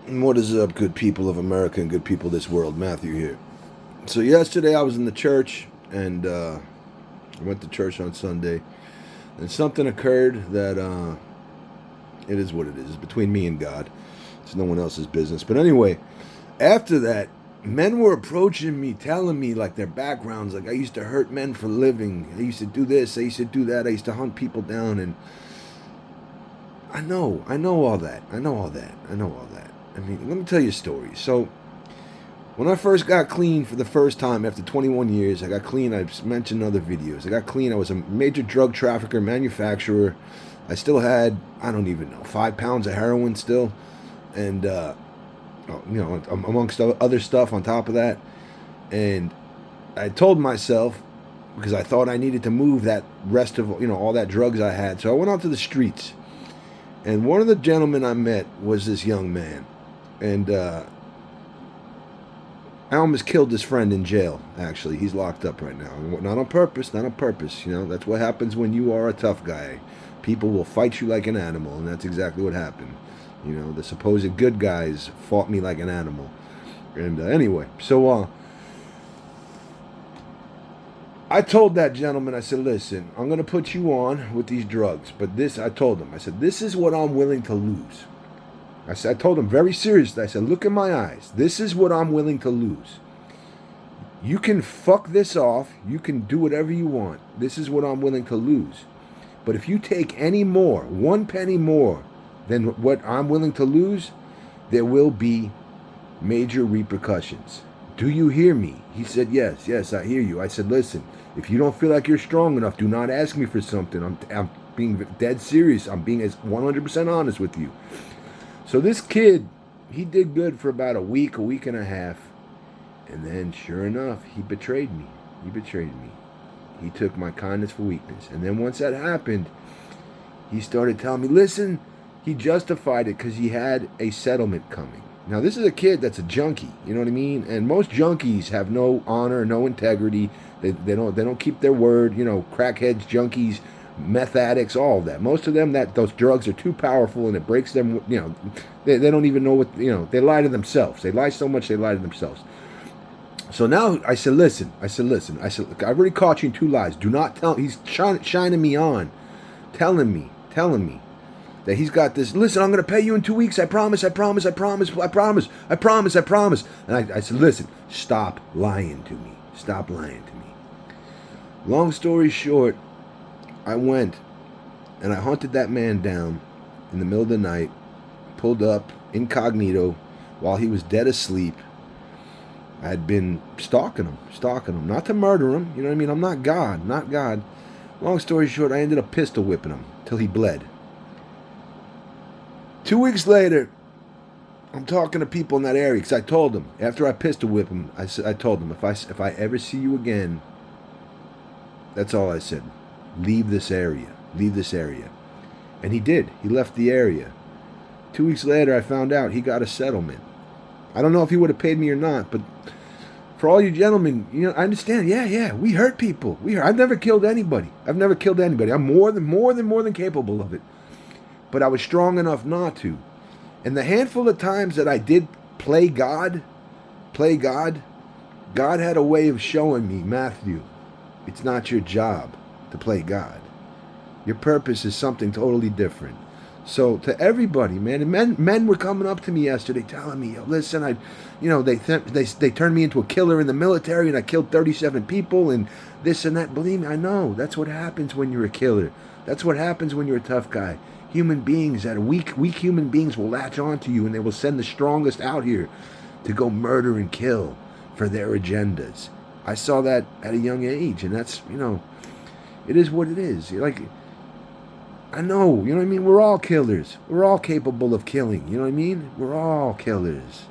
What is up, good people of America and good people of this world? Matthew here. So yesterday I was in the church, and I went to church on Sunday, and something occurred that it is what it is. It's between me and God. It's no one else's business. But anyway, after that, men were approaching me, telling me like their backgrounds. Like, I used to hurt men for a living. I used to do this. I used to do that. I used to hunt people down, and I know all that. I know all that. I mean, let me tell you a story. So, when I first got clean for the first time after 21 years, I got clean. I've mentioned in other videos. I got clean. I was a major drug trafficker, manufacturer. I still had, I don't even know, 5 pounds of heroin still. And, amongst other stuff on top of that. And I told myself, because I thought I needed to move that rest of, all that drugs I had. So I went out to the streets. And one of the gentlemen I met was this young man. And I almost killed his friend in jail, actually. He's locked up right now. Not on purpose, not on purpose. That's what happens when you are a tough guy. People will fight you like an animal, and that's exactly what happened. The supposed good guys fought me like an animal. And anyway, so I told that gentleman, I said, listen, I'm going to put you on with these drugs. But I told him, I said, this is what I'm willing to lose. I told him very seriously, I said, look in my eyes. This is what I'm willing to lose. You can fuck this off. You can do whatever you want. This is what I'm willing to lose. But if you take any more, 1 penny more than what I'm willing to lose, there will be major repercussions. Do you hear me? He said, yes, I hear you. I said, listen, if you don't feel like you're strong enough, do not ask me for something. I'm being dead serious. I'm being as 100% honest with you. So this kid, he did good for about a week and a half. And then, sure enough, he betrayed me. He took my kindness for weakness. And then once that happened, he started telling me, listen, he justified it because he had a settlement coming. Now, this is a kid that's a junkie, you know what I mean? And most junkies have no honor, no integrity. They don't keep their word, crackheads, junkies, meth addicts, all of that. Most of them, those drugs are too powerful and it breaks them, they don't even know what, they lie to themselves. They lie so much they lie to themselves. So now I said, listen, look, I've already caught you in 2 lies. Do not tell, he's shining me on, telling me that he's got this, listen, I'm going to pay you in 2 weeks. I promise. And I said, listen, stop lying to me. Long story short, I went and I hunted that man down in the middle of the night, pulled up incognito while he was dead asleep. I had been stalking him, not to murder him. You know what I mean? I'm not God. Long story short, I ended up pistol whipping him till he bled. 2 weeks later, I'm talking to people in that area because I told them after I pistol whipped him, I told them if I ever see you again, that's all I said. Leave this area. And he did. He left the area. 2 weeks later, I found out he got a settlement. I don't know if he would have paid me or not, but for all you gentlemen, I understand. Yeah, we hurt people. I've never killed anybody. I'm more than capable of it. But I was strong enough not to. And the handful of times that I did play God, God had a way of showing me, Matthew, it's not your job to play God. Your purpose is something totally different. So to everybody, man, and men were coming up to me yesterday telling me, listen, they turned me into a killer in the military and I killed 37 people and this and that. Believe me, I know. That's what happens when you're a killer. That's what happens when you're a tough guy. Human beings that are weak human beings will latch onto you and they will send the strongest out here to go murder and kill for their agendas. I saw that at a young age, and that's, it is what it is. I know, you know what I mean? We're all killers. We're all capable of killing, you know what I mean? We're all killers.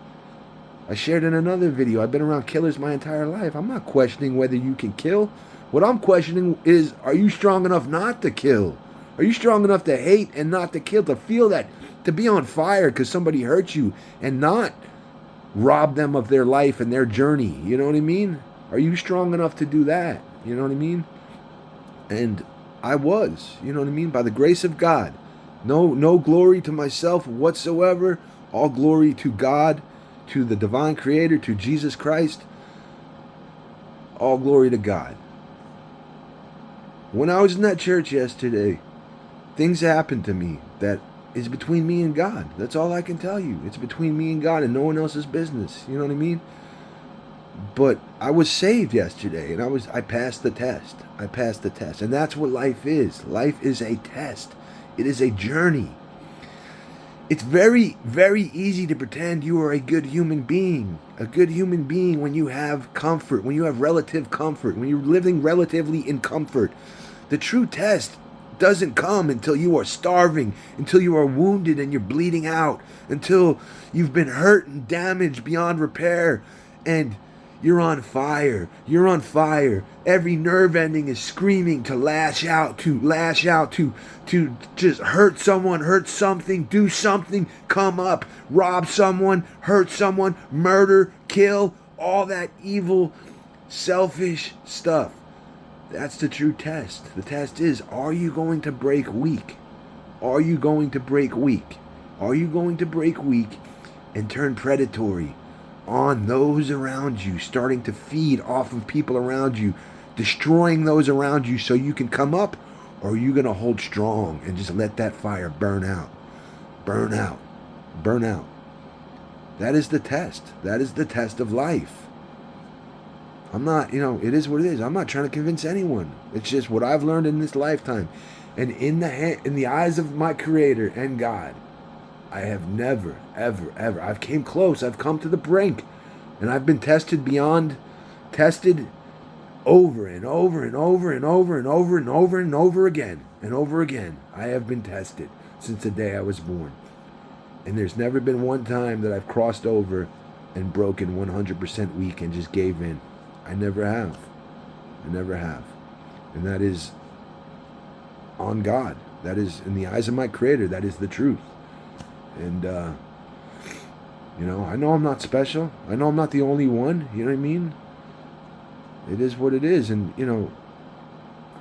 I shared in another video, I've been around killers my entire life. I'm not questioning whether you can kill. What I'm questioning is, are you strong enough not to kill? Are you strong enough to hate and not to kill, to feel that, to be on fire because somebody hurt you and not rob them of their life and their journey? You know what I mean? Are you strong enough to do that? You know what I mean? And I was, you know what I mean? By the grace of God. No glory to myself whatsoever. All glory to God, to the divine creator, to Jesus Christ. All glory to God. When I was in that church yesterday, things happened to me that is between me and God. That's all I can tell you. It's between me and God and no one else's business. You know what I mean? But I was saved yesterday, and I passed the test. I passed the test. And that's what life is. Life is a test. It is a journey. It's very, very easy to pretend you are a good human being. A good human being when you have comfort, when you have relative comfort, when you're living relatively in comfort. The true test doesn't come until you are starving, until you are wounded and you're bleeding out, until you've been hurt and damaged beyond repair, and you're on fire. You're on fire. Every nerve ending is screaming to lash out, to just hurt someone, hurt something, do something, come up, rob someone, hurt someone, murder, kill, all that evil, selfish stuff. That's the true test. The test is, are you going to break weak? Are you going to break weak? Are you going to break weak and turn predatory on those around you, starting to feed off of people around you, destroying those around you so you can come up? Or are you going to hold strong and just let that fire burn out? Burn out. Burn out. That is the test. That is the test of life. I'm not, it is what it is. I'm not trying to convince anyone. It's just what I've learned in this lifetime. And in the eyes of my Creator and God, I have never, ever, ever. I've came close. I've come to the brink. And I've been tested beyond tested over and over and over and over and over and over and over again. And over again. I have been tested since the day I was born. And there's never been one time that I've crossed over and broken 100% weak and just gave in. I never have. I never have. And that is on God. That is in the eyes of my Creator. That is the truth. And, I know I'm not special. I know I'm not the only one. You know what I mean? It is what it is. And,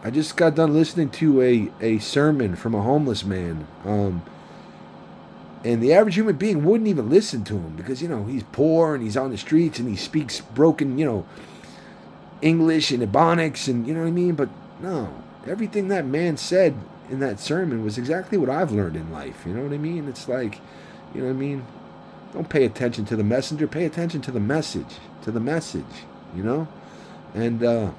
I just got done listening to a sermon from a homeless man. And the average human being wouldn't even listen to him because, he's poor and he's on the streets and he speaks broken, English and Ebonics and you know what I mean? But no, everything that man said in that sermon was exactly what I've learned in life. You know what I mean? It's like, you know what I mean? Don't pay attention to the messenger, pay attention to the message, And,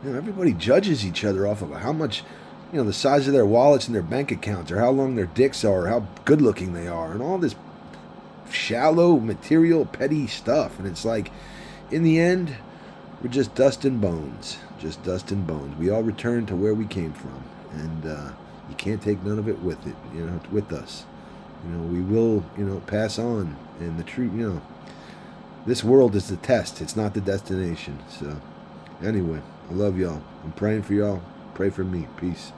everybody judges each other off of how much, the size of their wallets and their bank accounts or how long their dicks are or how good looking they are and all this shallow, material, petty stuff. And it's like, in the end, we're just dust and bones. Just dust and bones. We all return to where we came from. And you can't take none of it with it, with us. We will, pass on. And the truth, this world is the test. It's not the destination. So, anyway, I love y'all. I'm praying for y'all. Pray for me. Peace.